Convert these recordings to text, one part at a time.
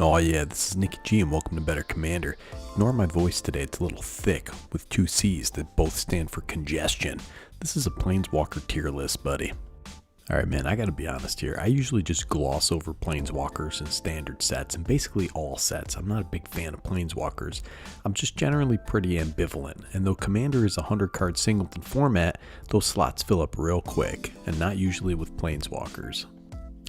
Oh yeah, this is Nicky G and welcome to Better Commander. Ignore my voice today, it's a little thick with two C's that both stand for congestion. This is a Planeswalker tier list, buddy. Alright man, I gotta be honest here, I usually just gloss over Planeswalkers and standard sets, and basically all sets. I'm not a big fan of Planeswalkers. I'm just generally pretty ambivalent, and though Commander is a 100 card singleton format, those slots fill up real quick, and not usually with Planeswalkers.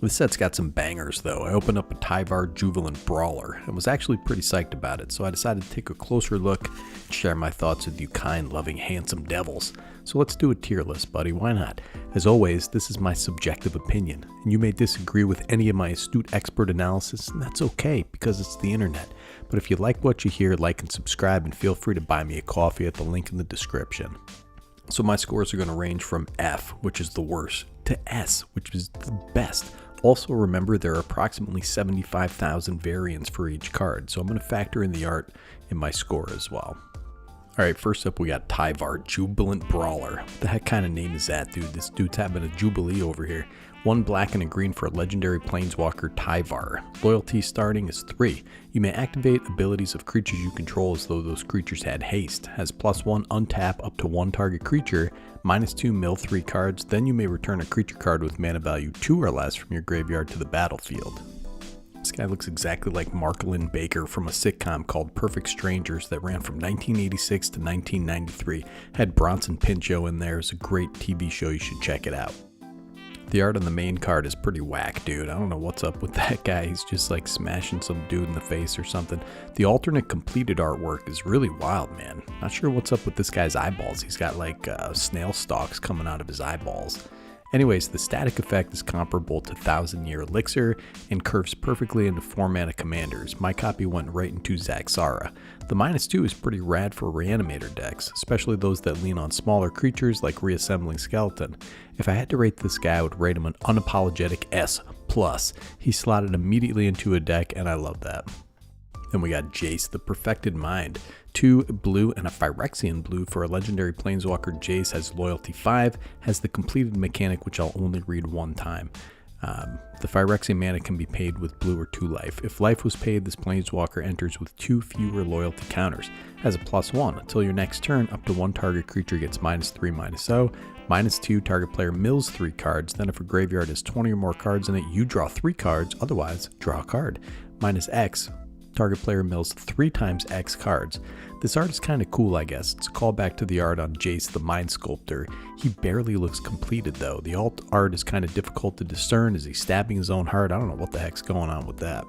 This set's got some bangers though. I opened up a Tivar Jubilant Brawler and was actually pretty psyched about it, so I decided to take a closer look and share my thoughts with you kind, loving, handsome devils. So let's do a tier list, buddy, why not? As always, this is my subjective opinion, and you may disagree with any of my astute expert analysis, and that's okay because it's the internet. But if you like what you hear, like and subscribe, and feel free to buy me a coffee at the link in the description. So my scores are going to range from F, which is the worst, to S, which is the best. Also remember there are approximately 75,000 variants for each card, so I'm going to factor in the art in my score as well. Alright, first up we got Tivar Jubilant Brawler. What the heck kind of name is that, dude? This dude's having a jubilee over here. 1 black and a green for a legendary Planeswalker Tivar. Loyalty starting is 3. You may activate abilities of creatures you control as though those creatures had haste. Has +1 untap up to 1 target creature, -2 mill 3 cards, then you may return a creature card with mana value 2 or less from your graveyard to the battlefield. This guy looks exactly like Mark Lynn Baker from a sitcom called Perfect Strangers that ran from 1986 to 1993. Had Bronson Pinchot in there. It's a great TV show, you should check it out. The art on the main card is pretty whack, dude. I don't know what's up with that guy. He's just like smashing some dude in the face or something. The alternate completed artwork is really wild, man. Not sure what's up with this guy's eyeballs. He's got like snail stalks coming out of his eyeballs. Anyways, the static effect is comparable to 1000 Year Elixir and curves perfectly into 4 mana commanders. My copy went right into Zaxara. The -2 is pretty rad for Reanimator decks, especially those that lean on smaller creatures like Reassembling Skeleton. If I had to rate this guy, I would rate him an unapologetic S+. He slotted immediately into a deck and I love that. Then we got Jace, the Perfected Mind. 2 blue and a Phyrexian blue for a legendary Planeswalker. Jace has loyalty 5, has the completed mechanic which I'll only read one time. The Phyrexian mana can be paid with blue or 2 life. If life was paid, this Planeswalker enters with 2 fewer loyalty counters. Has a +1 until your next turn, up to 1 target creature gets -3, -0. -2, target player mills 3 cards, then if a graveyard has 20 or more cards in it, you draw 3 cards, otherwise draw a card. -X, target player mills 3 times X cards. This art is kind of cool, I guess. It's a callback to the art on Jace the Mind Sculptor. He barely looks completed though. The alt art is kind of difficult to discern. Is he stabbing his own heart? I don't know what the heck's going on with that.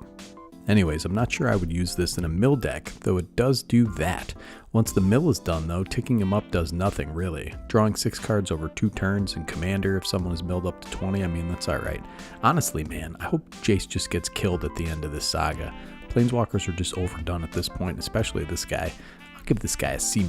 Anyways, I'm not sure I would use this in a mill deck, though it does do that. Once the mill is done though, ticking him up does nothing really. Drawing 6 cards over 2 turns in Commander, if someone is milled up to 20, I mean that's alright. Honestly man, I hope Jace just gets killed at the end of this saga. Planeswalkers are just overdone at this point, especially this guy. I'll give this guy a C-.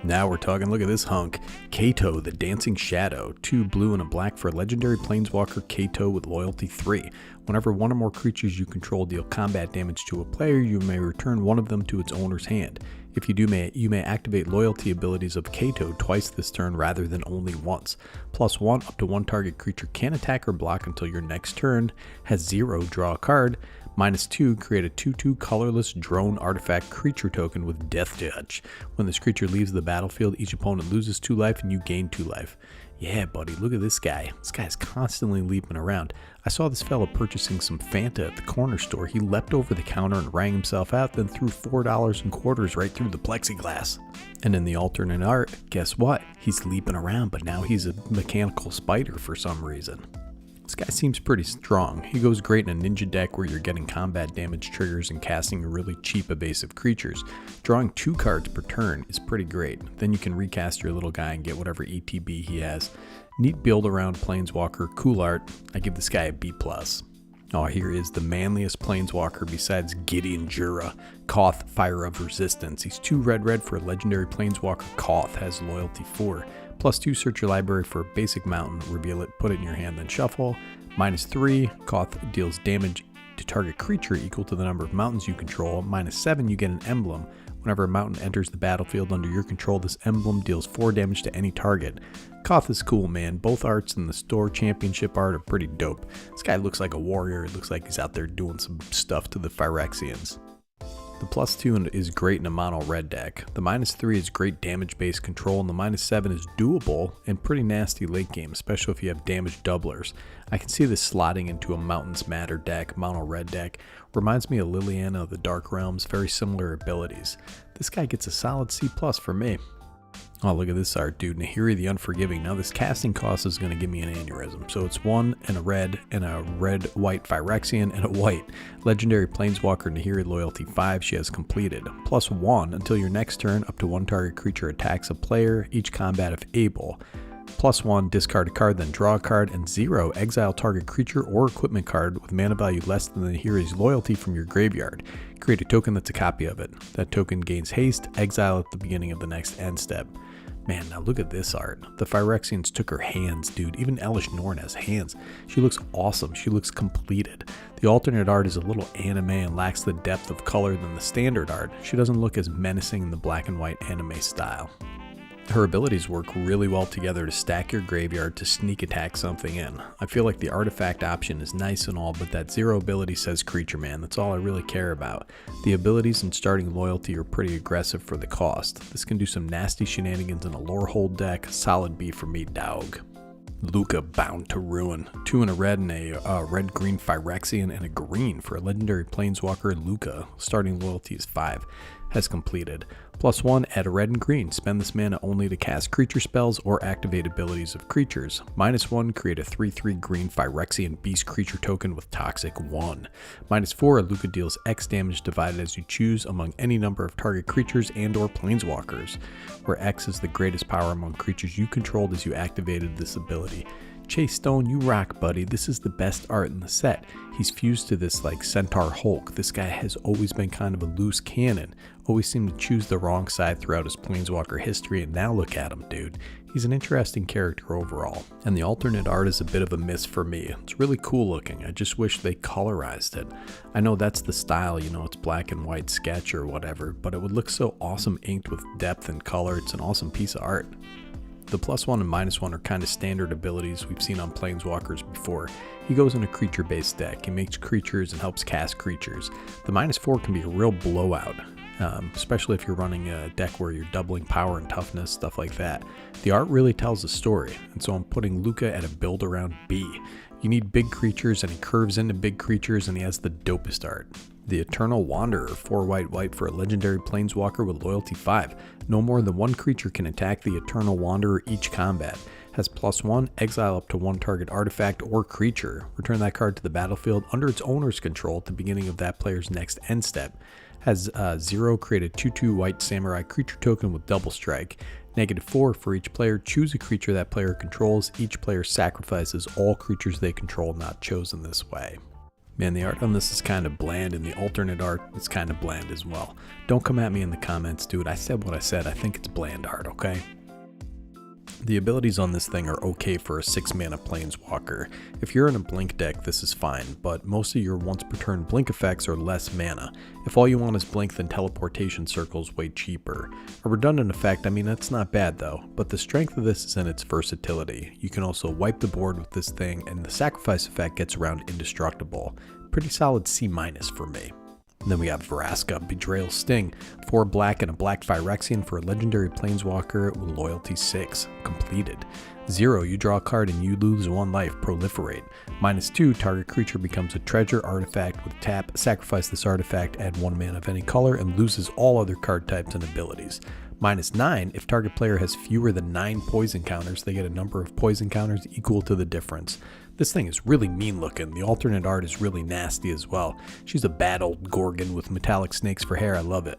Now we're talking, look at this hunk. Cato, the Dancing Shadow. 2 blue and a black for a legendary Planeswalker Cato with loyalty 3. Whenever 1 or more creatures you control deal combat damage to a player, you may return 1 of them to its owner's hand. If you do, you may activate loyalty abilities of Cato twice this turn rather than only once. +1 up to 1 target creature can attack or block until your next turn. Has 0, draw a card. -2, create a 2/2 colorless drone artifact creature token with Death Touch. When this creature leaves the battlefield, each opponent loses 2 life and you gain 2 life. Yeah, buddy, look at this guy. This guy's constantly leaping around. I saw this fella purchasing some Fanta at the corner store. He leapt over the counter and rang himself out, then threw $4 in quarters right through the plexiglass. And in the alternate art, guess what? He's leaping around, but now he's a mechanical spider for some reason. This guy seems pretty strong. He goes great in a ninja deck where you're getting combat damage triggers and casting really cheap evasive creatures. Drawing 2 cards per turn is pretty great. Then you can recast your little guy and get whatever ETB he has. Neat build around Planeswalker, cool art. I give this guy a B+. Oh, here is the manliest Planeswalker besides Gideon Jura. Koth, Fire of Resistance. He's 2 red for a legendary Planeswalker. Koth has loyalty 4. +2, search your library for a basic mountain, reveal it, put it in your hand, then shuffle. -3, Koth deals damage to target creature equal to the number of mountains you control. -7, you get an emblem. Whenever a mountain enters the battlefield under your control, this emblem deals 4 damage to any target. Koth is cool, man. Both arts in the store championship art are pretty dope. This guy looks like a warrior. It looks like he's out there doing some stuff to the Phyrexians. The +2 is great in a mono red deck. The -3 is great damage based control, and the -7 is doable and pretty nasty late game, especially if you have damage doublers. I can see this slotting into a Mountains Matter deck, mono red deck. Reminds me of Liliana of the Dark Realms, very similar abilities. This guy gets a solid C+ for me. Oh, look at this art, dude. Nahiri the Unforgiving. Now this casting cost is going to give me an aneurysm. So it's 1 and a red-white Phyrexian and a white. Legendary Planeswalker Nahiri Loyalty 5 she has completed. +1 until your next turn, up to 1 target creature attacks a player, each combat if able. +1, discard a card, then draw a card, and 0, exile target creature or equipment card with mana value less than Nahiri's Loyalty from your graveyard. Create a token that's a copy of it. That token gains haste, exile at the beginning of the next end step. Man, now look at this art. The Phyrexians took her hands, dude. Even Elish Norn has hands. She looks awesome. She looks completed. The alternate art is a little anime and lacks the depth of color than the standard art. She doesn't look as menacing in the black and white anime style. Her abilities work really well together to stack your graveyard to sneak attack something in. I feel like the artifact option is nice and all, but that 0 ability says creature, man. That's all I really care about. The abilities and starting loyalty are pretty aggressive for the cost. This can do some nasty shenanigans in a lore hold deck. Solid B for me, dog. Luca, Bound to Ruin. 2 and a red and a red-green Phyrexian and a green for a legendary Planeswalker Luca. Starting loyalty is 5. Has completed. +1, add a red and green. Spend this mana only to cast creature spells or activate abilities of creatures. -1, create a 3/3 green Phyrexian beast creature token with Toxic 1. -4, Luca deals X damage divided as you choose among any number of target creatures and or planeswalkers, where X is the greatest power among creatures you controlled as you activated this ability. Chase Stone, you rock, buddy. This is the best art in the set. He's fused to this like Centaur Hulk. This guy has always been kind of a loose cannon. Always seemed to choose the wrong side throughout his Planeswalker history, and now look at him, dude. He's an interesting character overall. And the alternate art is a bit of a miss for me. It's really cool looking. I just wish they colorized it. I know that's the style, you know, it's black and white sketch or whatever, but it would look so awesome inked with depth and color. It's an awesome piece of art. The +1 and -1 are kind of standard abilities we've seen on Planeswalkers before. He goes in a creature-based deck. He makes creatures and helps cast creatures. The -4 can be a real blowout, especially if you're running a deck where you're doubling power and toughness, stuff like that. The art really tells a story, and so I'm putting Luca at a build around B. You need big creatures, and he curves into big creatures, and he has the dopest art. The Eternal Wanderer, 4 white for a legendary Planeswalker with loyalty 5. No more than 1 creature can attack the Eternal Wanderer each combat. Has +1, exile up to 1 target artifact or creature. Return that card to the battlefield under its owner's control at the beginning of that player's next end step. Has 0, create a 2/2 white samurai creature token with double strike. -4, for each player, choose a creature that player controls. Each player sacrifices all creatures they control not chosen this way. Man, the art on this is kind of bland, and the alternate art is kind of bland as well. Don't come at me in the comments, dude. I said what I said. I think it's bland art, okay? The abilities on this thing are okay for a 6-mana Planeswalker. If you're in a blink deck, this is fine, but most of your once per turn blink effects are less mana. If all you want is blink, then teleportation circle's way cheaper. A redundant effect, I mean, that's not bad though, but the strength of this is in its versatility. You can also wipe the board with this thing, and the sacrifice effect gets around indestructible. Pretty solid C- for me. And then we have Vraska, Betrayal Sting, 4 black and a black Phyrexian for a legendary Planeswalker with loyalty 6, completed. 0, you draw a card and you lose 1 life, proliferate. -2, target creature becomes a treasure artifact with tap, sacrifice this artifact, add 1 mana of any color, and loses all other card types and abilities. -9, if target player has fewer than 9 poison counters, they get a number of poison counters equal to the difference. This thing is really mean looking. The alternate art is really nasty as well. She's a bad old Gorgon with metallic snakes for hair. I love it.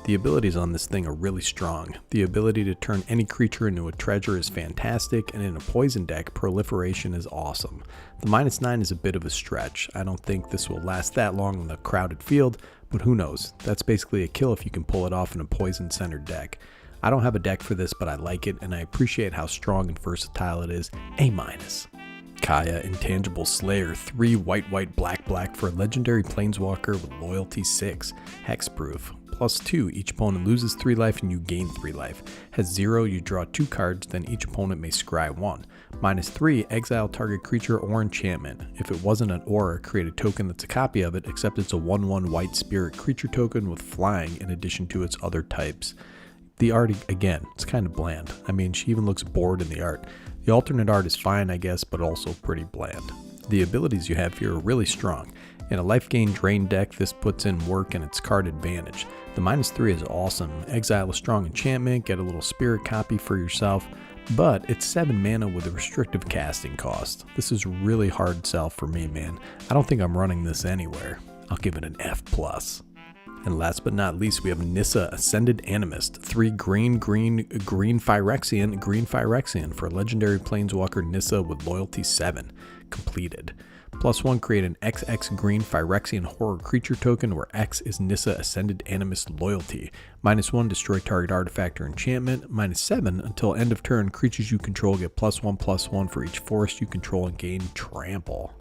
The abilities on this thing are really strong. The ability to turn any creature into a treasure is fantastic, and in a poison deck, proliferation is awesome. The -9 is a bit of a stretch. I don't think this will last that long in the crowded field, but who knows? That's basically a kill if you can pull it off in a poison-centered deck. I don't have a deck for this, but I like it, and I appreciate how strong and versatile it is. A-. Kaya, Intangible Slayer, 3 white, black for a legendary Planeswalker with loyalty 6, hexproof. +2, each opponent loses 3 life and you gain 3 life. Has 0, you draw 2 cards, then each opponent may scry 1. -3, exile target creature or enchantment. If it wasn't an aura, create a token that's a copy of it, except it's a 1/1 white spirit creature token with flying in addition to its other types. The art, again, it's kind of bland. I mean, she even looks bored in the art. The alternate art is fine, I guess, but also pretty bland. The abilities you have here are really strong. In a life gain drain deck, this puts in work and its card advantage. The -3 is awesome. Exile a strong enchantment, get a little spirit copy for yourself, but it's 7 mana with a restrictive casting cost. This is really hard sell for me, man. I don't think I'm running this anywhere. I'll give it an F+. And last but not least, we have Nissa, Ascended Animist, 3 green Phyrexian for a legendary Planeswalker Nissa with loyalty 7, completed. +1, create an XX green Phyrexian horror creature token where X is Nissa Ascended Animist loyalty. -1, destroy target artifact or enchantment. -7, until end of turn, creatures you control get +1/+1 for each forest you control and gain trample.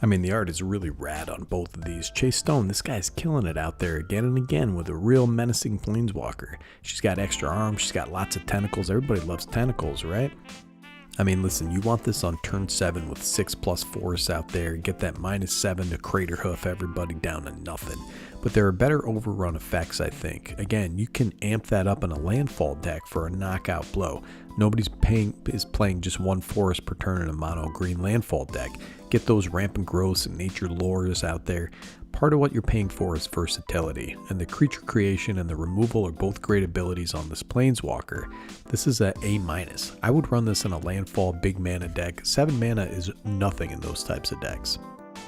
I mean, the art is really rad on both of these. Chase Stone, this guy's killing it out there again and again with a real menacing Planeswalker. She's got extra arms, she's got lots of tentacles. Everybody loves tentacles, right? I mean, listen, you want this on turn 7 with 6+4s out there. Get that -7 to Crater Hoof everybody down to nothing. But there are better overrun effects, I think. Again, you can amp that up in a landfall deck for a knockout blow. Nobody's playing just 1 forest per turn in a mono green landfall deck. Get those rampant growths and nature lures out there. Part of what you're paying for is versatility, and the creature creation and the removal are both great abilities on this Planeswalker. This is a A-. I would run this in a landfall big mana deck. 7 mana is nothing in those types of decks.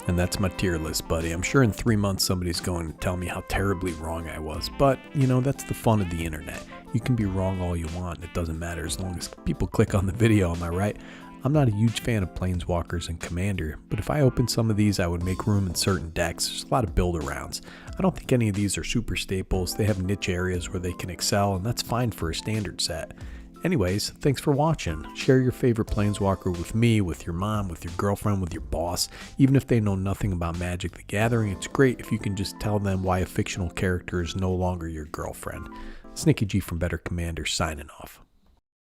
And that's my tier list, buddy. I'm sure in 3 months somebody's going to tell me how terribly wrong I was, but you know, that's the fun of the internet. You can be wrong all you want, it doesn't matter as long as people click on the video, am I right? I'm not a huge fan of Planeswalkers and Commander, but if I opened some of these, I would make room in certain decks. There's a lot of build-arounds. I don't think any of these are super staples. They have niche areas where they can excel, and that's fine for a standard set. Anyways, thanks for watching. Share your favorite Planeswalker with me, with your mom, with your girlfriend, with your boss. Even if they know nothing about Magic the Gathering, it's great if you can just tell them why a fictional character is no longer your girlfriend. Snicky G from Better Commander signing off.